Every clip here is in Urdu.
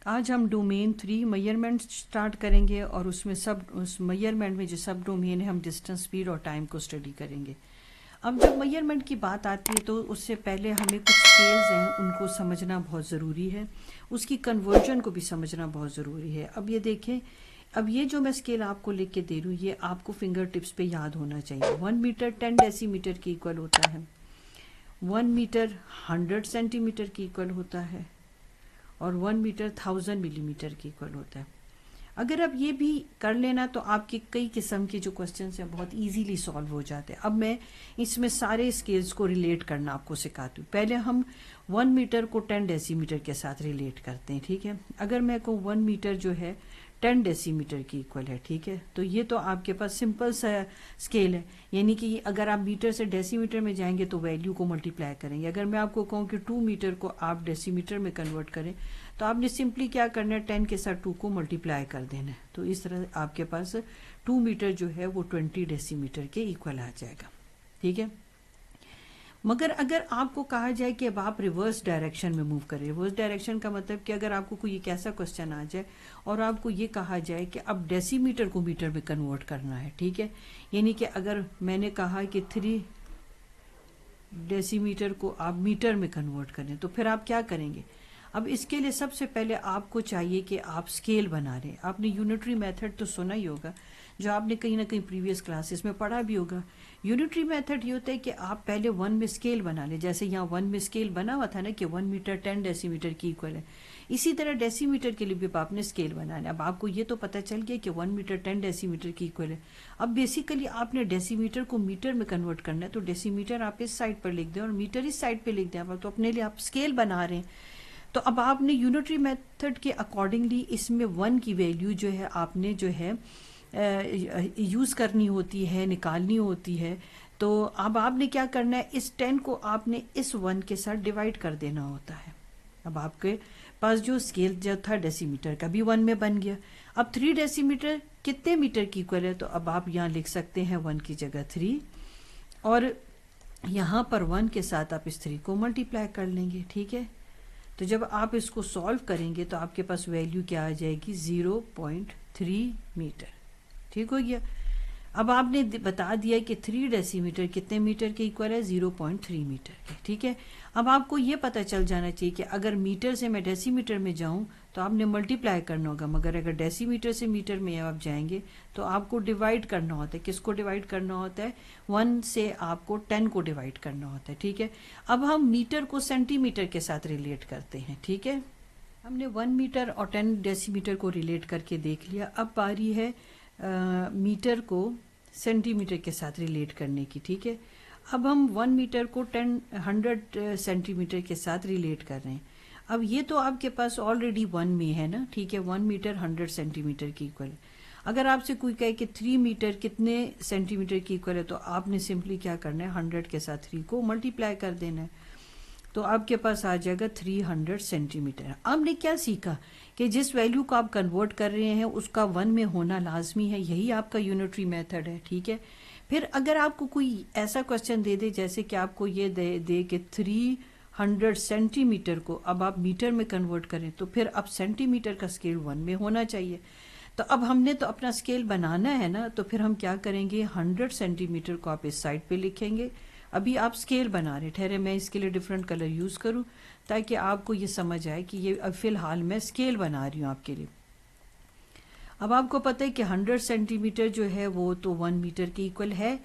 آج ہم ڈومین 3 میئرمنٹ سٹارٹ کریں گے اور اس میئرمنٹ میں جو سب ڈومین ہے ہم ڈسٹنس، اسپیڈ اور ٹائم کو اسٹڈی کریں گے۔ اب جب میئرمنٹ کی بات آتی ہے تو اس سے پہلے ہمیں کچھ اسکیلز ہیں ان کو سمجھنا بہت ضروری ہے، اس کی کنورژن کو بھی سمجھنا بہت ضروری ہے۔ اب یہ دیکھیں، اب یہ جو میں اسکیل آپ کو لکھ کے دے رہی ہوں یہ آپ کو فنگر ٹپس پہ یاد ہونا چاہیے۔ 1 میٹر 10 ڈیسی میٹر کے ایکول ہوتا ہے، 1 میٹر 100 سینٹی میٹر کے ایکول ہوتا ہے، اور 1 میٹر 1000 ملی میٹر کے ایکول ہوتا ہے۔ اگر آپ یہ بھی کر لینا تو آپ کے کئی قسم کے جو کوسچنس ہیں بہت ایزیلی سالو ہو جاتے ہیں۔ اب میں اس میں سارے اسکیلز کو ریلیٹ کرنا آپ کو سکھاتی ہوں۔ پہلے ہم 1 میٹر کو 10 ڈیسی میٹر کے ساتھ ریلیٹ کرتے ہیں، ٹھیک ہے۔ اگر میں کہوں 1 میٹر جو ہے 10 ڈیسی میٹر کی ایکول ہے، ٹھیک ہے، تو یہ تو آپ کے پاس سمپل سا اسکیل ہے، یعنی کہ اگر آپ میٹر سے ڈیسی میٹر میں جائیں گے تو ویلیو کو ملٹیپلائی کریں گے۔ اگر میں آپ کو کہوں کہ 2 میٹر کو آپ ڈیسی میٹر میں کنورٹ کریں تو آپ نے سمپلی کیا کرنا ہے، 10 کے ساتھ 2 کو ملٹیپلائی کر دینا ہے، تو اس طرح آپ کے پاس 2 میٹر جو ہے وہ 20 ڈیسی میٹر کے ایکول آ جائے گا، ٹھیک ہے۔ مگر اگر آپ کو کہا جائے کہ اب آپ ریورس ڈائریکشن میں موو کریں، ریورس ڈائریکشن کا مطلب کہ اگر آپ کو کوئی ایک ایسا کوسچن آ جائے اور آپ کو یہ کہا جائے کہ اب ڈیسی میٹر کو میٹر میں کنورٹ کرنا ہے، ٹھیک ہے، یعنی کہ اگر میں نے کہا کہ 3 ڈیسی میٹر کو آپ میٹر میں کنورٹ کریں تو پھر آپ کیا کریں گے؟ اب اس کے لیے سب سے پہلے آپ کو چاہیے کہ آپ اسکیل بنا رہے ہیں۔ آپ نے یونٹری میتھڈ تو سنا ہی ہوگا، جو آپ نے کہیں نہ کہیں پریویس کلاسز میں پڑھا بھی ہوگا۔ یونٹری میتھڈ یہ ہوتا ہے کہ آپ پہلے 1 میں اسکیل بنا لیں، جیسے یہاں 1 میں اسکیل بنا ہوا تھا نا کہ 1 میٹر 10 ڈیسی میٹر کی ایکول ہے، اسی طرح ڈیسی میٹر کے لیے بھی آپ نے اسکیل بنانا ہے۔ اب آپ کو یہ تو پتہ چل گیا کہ 1 میٹر 10 ڈیسی میٹر کی ایکول ہے۔ اب بیسیکلی آپ نے ڈیسی میٹر کو میٹر میں کنورٹ کرنا ہے، تو ڈیسی میٹر آپ اس سائڈ پر لکھ دیں اور میٹر اس سائڈ پہ لکھ دیں، تو اپنے لیے آپ اسکیل بنا رہے ہیں۔ تو اب آپ نے یونٹری میتھڈ کے اکارڈنگلی اس میں 1 کی ویلیو جو ہے آپ نے جو ہے یوز کرنی ہوتی ہے، نکالنی ہوتی ہے۔ تو اب آپ نے کیا کرنا ہے، اس 10 کو آپ نے اس 1 کے ساتھ ڈیوائڈ کر دینا ہوتا ہے۔ اب آپ کے پاس جو اسکیل جو تھا ڈیسی میٹر کا بھی 1 میں بن گیا۔ اب 3 ڈیسی میٹر کتنے میٹر کی ایکول ہے، تو اب آپ یہاں لکھ سکتے ہیں 1 کی جگہ 3، اور یہاں پر 1 کے ساتھ آپ اس 3 کو ملٹیپلائی کر لیں گے، ٹھیک ہے۔ تو جب آپ اس کو سالو کریں گے تو آپ کے پاس ویلیو کیا آ جائے گی، 0.3 میٹر، ٹھیک ہو گیا۔ اب آپ نے بتا دیا کہ 3 ڈیسی میٹر کتنے میٹر کے ایکول ہے، 0.3 میٹر کے، ٹھیک ہے۔ اب آپ کو یہ پتہ چل جانا چاہیے کہ اگر میٹر سے میں ڈیسی میٹر میں جاؤں تو آپ نے ملٹیپلائی کرنا ہوگا، مگر اگر ڈیسی میٹر سے میٹر میں آپ جائیں گے تو آپ کو ڈیوائڈ کرنا ہوتا ہے۔ کس کو ڈیوائڈ کرنا ہوتا ہے؟ 1 سے آپ کو 10 کو ڈیوائڈ کرنا ہوتا ہے، ٹھیک ہے۔ اب ہم میٹر کو سینٹی میٹر کے ساتھ ریلیٹ کرتے ہیں، ٹھیک ہے۔ ہم نے 1 میٹر اور 10 ڈیسی میٹر کو ریلیٹ کر کے دیکھ لیا، اب باری ہے میٹر کو سینٹی میٹر کے ساتھ ریلیٹ کرنے کی، ٹھیک ہے۔ اب ہم 1 میٹر کو 100 سینٹی میٹر کے ساتھ ریلیٹ کر رہے ہیں۔ اب یہ تو آپ کے پاس آلریڈی 1 میں ہے نا، ٹھیک ہے، 1 میٹر 100 سینٹی میٹر کی ایکول ہے۔ اگر آپ سے کوئی کہے کہ 3 میٹر کتنے سینٹی میٹر کی ایکول ہے، تو آپ نے سمپلی کیا کرنا ہے، 100 کے ساتھ 3 کو ملٹیپلائی کر دینا ہے، تو آپ کے پاس آ جائے گا 300 سینٹی میٹر۔ آپ نے کیا سیکھا کہ جس ویلیو کو آپ کنورٹ کر رہے ہیں اس کا 1 میں ہونا لازمی ہے، یہی آپ کا یونٹری میتھڈ ہے، ٹھیک ہے۔ پھر اگر آپ کو کوئی ایسا کوسچن دے دے جیسے کہ آپ کو یہ دے کہ 300 سینٹی میٹر کو اب آپ میٹر میں کنورٹ کریں، تو پھر اب سینٹی میٹر کا اسکیل 1 میں ہونا چاہیے۔ تو اب ہم نے تو اپنا اسکیل بنانا ہے نا، تو پھر ہم کیا کریں گے، 100 سینٹی میٹر کو آپ اس سائڈ پہ لکھیں گے۔ ابھی آپ اسکیل بنا رہے، ٹھہرے میں اس کے لیے ڈفرینٹ کلر یوز کروں تاکہ آپ کو یہ سمجھ آئے کہ یہ اب فی الحال میں اسکیل بنا رہی ہوں آپ کے لیے۔ اب آپ کو پتہ ہے کہ 100 سینٹی میٹر جو ہے وہ تو 1 میٹر کی ایکول ہے،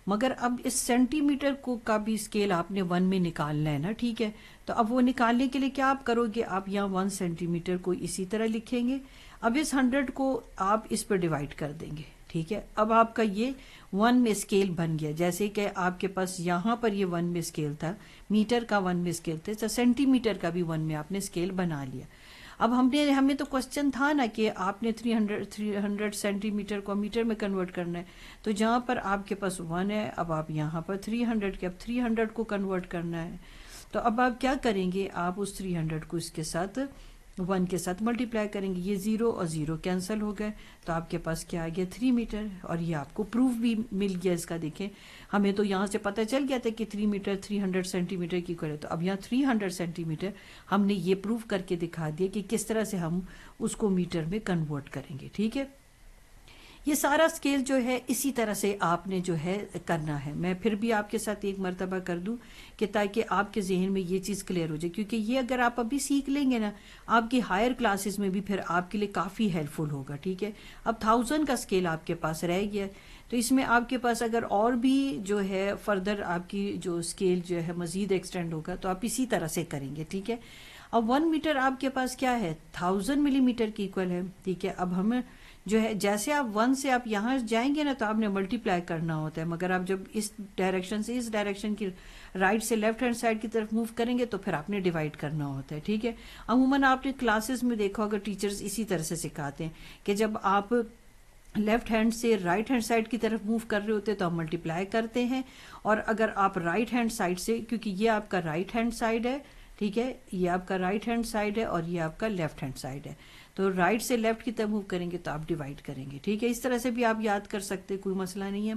مگر اب اس سینٹی میٹر کو کا بھی اسکیل آپ نے 1 میں نکالنا ہے نا، ٹھیک ہے۔ تو اب وہ نکالنے کے لیے کیا آپ کرو گے، آپ یہاں 1 سینٹی میٹر کو اسی طرح لکھیں گے، اب اس 100 کو آپ اس پہ ڈیوائڈ کر دیں گے، ٹھیک ہے۔ اب آپ کا یہ 1 میں اسکیل بن گیا، جیسے کہ آپ کے پاس یہاں پر یہ 1 میں اسکیل تھا، میٹر کا 1 میں اسکیل تھا، تو سینٹی میٹر کا بھی 1 میں آپ نے اسکیل بنا لیا۔ اب ہمیں تو کوسچن تھا نا کہ آپ نے 300 سینٹی میٹر کو میٹر میں کنورٹ کرنا ہے، تو جہاں پر آپ کے پاس 1 ہے، اب آپ یہاں پر 300 کے اب 300 کو کنورٹ کرنا ہے، تو اب آپ کیا کریں گے، آپ اس 300 کو اس کے ساتھ 1 کے ساتھ ملٹیپلائی کریں گے، یہ 0 اور 0 کینسل ہو گئے، تو آپ کے پاس کیا آ گیا 3 میٹر، اور یہ آپ کو پروف بھی مل گیا اس کا. دیکھیں ہمیں تو یہاں سے پتہ چل گیا تھا کہ 3 میٹر 300 سینٹی میٹر کی کرے، تو اب یہاں 300 سینٹی میٹر ہم نے یہ پروف کر کے دکھا دیا کہ کس طرح سے ہم اس کو میٹر میں کنورٹ کریں گے. ٹھیک ہے، یہ سارا اسکیل جو ہے اسی طرح سے آپ نے جو ہے کرنا ہے. میں پھر بھی آپ کے ساتھ ایک مرتبہ کر دوں کہ تاکہ آپ کے ذہن میں یہ چیز کلیئر ہو جائے، کیونکہ یہ اگر آپ ابھی سیکھ لیں گے نا، آپ کی ہائر کلاسز میں بھی پھر آپ کے لیے کافی ہیلپ فل ہوگا. ٹھیک ہے، اب 1000 کا اسکیل آپ کے پاس رہ گیا، تو اس میں آپ کے پاس اگر اور بھی جو ہے فردر آپ کی جو اسکیل جو ہے مزید ایکسٹینڈ ہوگا تو آپ اسی طرح سے کریں گے. ٹھیک ہے، اب 1 میٹر آپ کے پاس کیا ہے 1000 ملی میٹر کی ایکول ہے. ٹھیک ہے، اب ہمیں جو ہے جیسے آپ 1 سے آپ یہاں جائیں گے نا تو آپ نے ملٹیپلائی کرنا ہوتا ہے، مگر آپ جب اس ڈائریکشن سے اس ڈائریکشن کی رائٹ سے لیفٹ ہینڈ سائڈ کی طرف موو کریں گے تو پھر آپ نے ڈیوائڈ کرنا ہوتا ہے. ٹھیک ہے، عموماً آپ نے کلاسز میں دیکھا ہوگا ٹیچرز اسی طرح سے سکھاتے ہیں کہ جب آپ لیفٹ ہینڈ سے رائٹ ہینڈ سائڈ کی طرف موو کر رہے ہوتے تو ہم ملٹیپلائی کرتے ہیں، اور اگر آپ رائٹ ہینڈ سائڈ سے، کیونکہ یہ آپ کا رائٹ ہینڈ سائڈ ہے، ٹھیک ہے، یہ آپ کا رائٹ ہینڈ سائڈ ہے اور یہ آپ کا لیفٹ ہینڈ سائڈ ہے، تو رائٹ سے لیفٹ کی طرف موو کریں گے تو آپ ڈیوائڈ کریں گے. ٹھیک ہے، اس طرح سے بھی آپ یاد کر سکتے، کوئی مسئلہ نہیں ہے.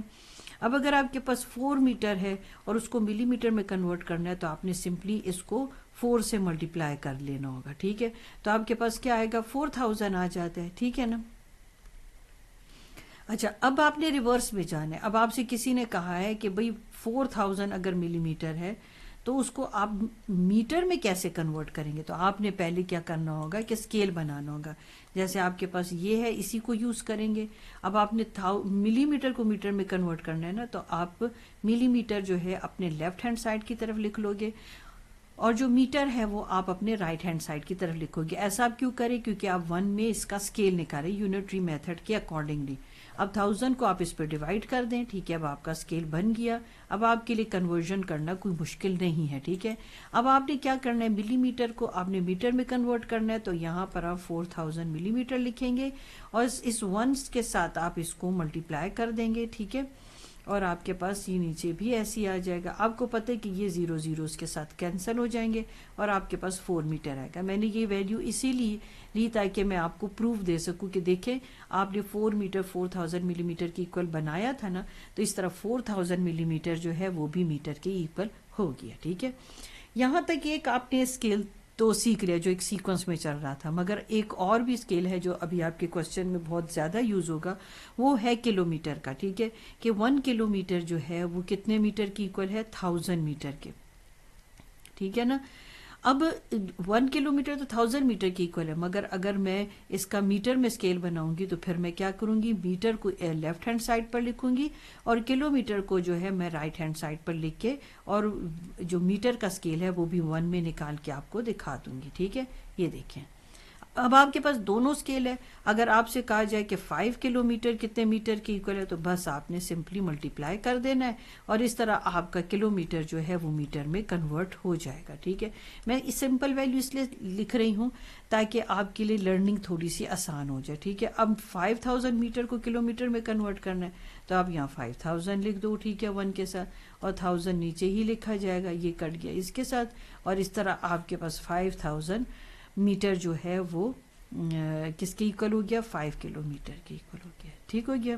اب اگر آپ کے پاس 4 میٹر ہے اور اس کو ملی میٹر میں کنورٹ کرنا ہے تو آپ نے سمپلی اس کو 4 سے ملٹیپلائی کر لینا ہوگا. ٹھیک ہے، تو آپ کے پاس کیا آئے گا 4000 آ جاتا ہے. ٹھیک ہے نا. اچھا، اب آپ نے ریورس میں جانا ہے. اب آپ سے کسی نے کہا ہے کہ بھئی 4000 اگر ملی میٹر ہے تو اس کو آپ میٹر میں کیسے کنورٹ کریں گے، تو آپ نے پہلے کیا کرنا ہوگا کہ اسکیل بنانا ہوگا. جیسے آپ کے پاس یہ ہے، اسی کو یوز کریں گے. اب آپ نے ملی میٹر کو میٹر میں کنورٹ کرنا ہے نا، تو آپ ملی میٹر جو ہے اپنے لیفٹ ہینڈ سائڈ کی طرف لکھ لو گے، اور جو میٹر ہے وہ آپ اپنے رائٹ ہینڈ سائڈ کی طرف لکھو گے. ایسا آپ کیوں کریں؟ کیونکہ آپ 1 میں اس کا اسکیل نکالیں یونٹری میتھڈ کے اکارڈنگلی. اب 1000 کو آپ اس پہ ڈیوائڈ کر دیں. ٹھیک ہے، اب آپ کا اسکیل بن گیا. اب آپ کے لیے کنورژن کرنا کوئی مشکل نہیں ہے. ٹھیک ہے، اب آپ نے کیا کرنا ہے، ملی میٹر کو آپ نے میٹر میں کنورٹ کرنا ہے، تو یہاں پر آپ 4000 ملی میٹر لکھیں گے اور اس 1 کے ساتھ آپ اس کو ملٹیپلائی کر دیں گے. ٹھیک ہے، اور آپ کے پاس یہ نیچے بھی ایسی آ جائے گا. آپ کو پتہ ہے کہ یہ 0 0 کے ساتھ کینسل ہو جائیں گے اور آپ کے پاس 4 میٹر آئے گا. میں نے یہ ویلیو اسی لیے لی تاکہ میں آپ کو پروف دے سکوں کہ دیکھیں آپ نے 4 میٹر 4000 ملی میٹر کی ایکول بنایا تھا نا، تو اس طرح 4000 ملی میٹر جو ہے وہ بھی میٹر کے ایکول ہو گیا. ٹھیک ہے، یہاں تک ایک آپ نے اسکیل تو سیکھ لیا جو ایک سیکوینس میں چل رہا تھا، مگر ایک اور بھی اسکیل ہے جو ابھی آپ کے کوسچن میں بہت زیادہ یوز ہوگا، وہ ہے کلو میٹر کا. ٹھیک ہے، کہ 1 کلو میٹر جو ہے وہ کتنے میٹر کی ایکول ہے 1000 میٹر کے. ٹھیک ہے نا. اب 1 کلو میٹر تو 1000 میٹر کی ایکول ہے، مگر اگر میں اس کا میٹر میں اسکیل بناؤں گی تو پھر میں کیا کروں گی، میٹر کو لیفٹ ہینڈ سائڈ پر لکھوں گی اور کلو میٹر کو جو ہے میں رائٹ ہینڈ سائڈ پر لکھ کے اور جو میٹر کا اسکیل ہے وہ بھی 1 میں نکال کے آپ کو دکھا دوں گی. ٹھیک ہے، یہ دیکھیں اب آپ کے پاس دونوں اسکیل ہے. اگر آپ سے کہا جائے کہ 5 کلو میٹر کتنے میٹر کی ایکول ہے تو بس آپ نے سمپلی ملٹیپلائی کر دینا ہے اور اس طرح آپ کا کلو میٹر جو ہے وہ میٹر میں کنورٹ ہو جائے گا. ٹھیک ہے، میں سمپل ویلیو اس لیے لکھ رہی ہوں تاکہ آپ کے لیے لرننگ تھوڑی سی آسان ہو جائے. ٹھیک ہے، اب 5000 میٹر کو کلو میٹر میں کنورٹ کرنا ہے تو آپ یہاں 5000 لکھ دو. ٹھیک ہے، 1 کے ساتھ، اور 1000 نیچے ہی لکھا جائے گا، یہ کٹ گیا اس کے ساتھ، اور اس طرح آپ کے پاس 5000 میٹر جو ہے وہ کس کی ایکول ہو گیا 5 کلو میٹر کی ایکول ہو گیا. ٹھیک ہو گیا.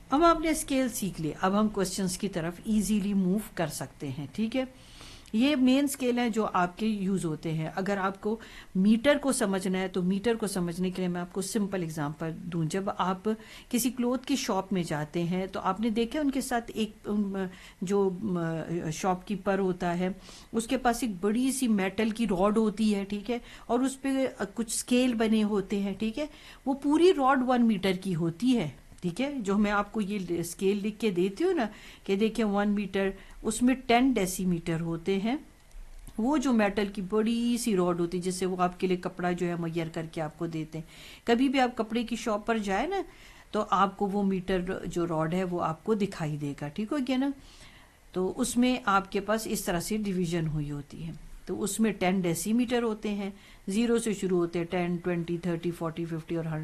اب آپ نے اسکیل سیکھ لی، اب ہم کوسچنس کی طرف ایزیلی موو کر سکتے ہیں. ٹھیک ہے، یہ مین اسکیل ہیں جو آپ کے یوز ہوتے ہیں. اگر آپ کو میٹر کو سمجھنا ہے تو میٹر کو سمجھنے کے لیے میں آپ کو سمپل اگزامپل دوں. جب آپ کسی کلوتھ کی شاپ میں جاتے ہیں تو آپ نے دیکھا ان کے ساتھ ایک جو شاپ کیپر ہوتا ہے اس کے پاس ایک بڑی سی میٹل کی راڈ ہوتی ہے. ٹھیک ہے، اور اس پہ کچھ اسکیل بنے ہوتے ہیں. ٹھیک ہے، وہ پوری راڈ 1 میٹر کی ہوتی ہے. ٹھیک ہے، جو میں آپ کو یہ اسکیل لکھ کے دیتی ہوں نا کہ دیکھیں 1 میٹر اس میں 10 ڈیسی میٹر ہوتے ہیں. وہ جو میٹل کی بڑی سی راڈ ہوتی ہے جس سے وہ آپ کے لیے کپڑا جو ہے میئر کر کے آپ کو دیتے ہیں. کبھی بھی آپ کپڑے کی شاپ پر جائیں نا تو آپ کو وہ میٹر جو راڈ ہے وہ آپ کو دکھائی دے گا. ٹھیک ہو گیا نا. تو اس میں آپ کے پاس اس طرح سے ڈویژن ہوئی ہوتی ہے. تو اس میں 10 ڈیسی میٹر ہوتے ہیں، 0 سے شروع ہوتے ہیں 10 20 30 40 50 اور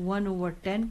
1/10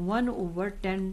1/10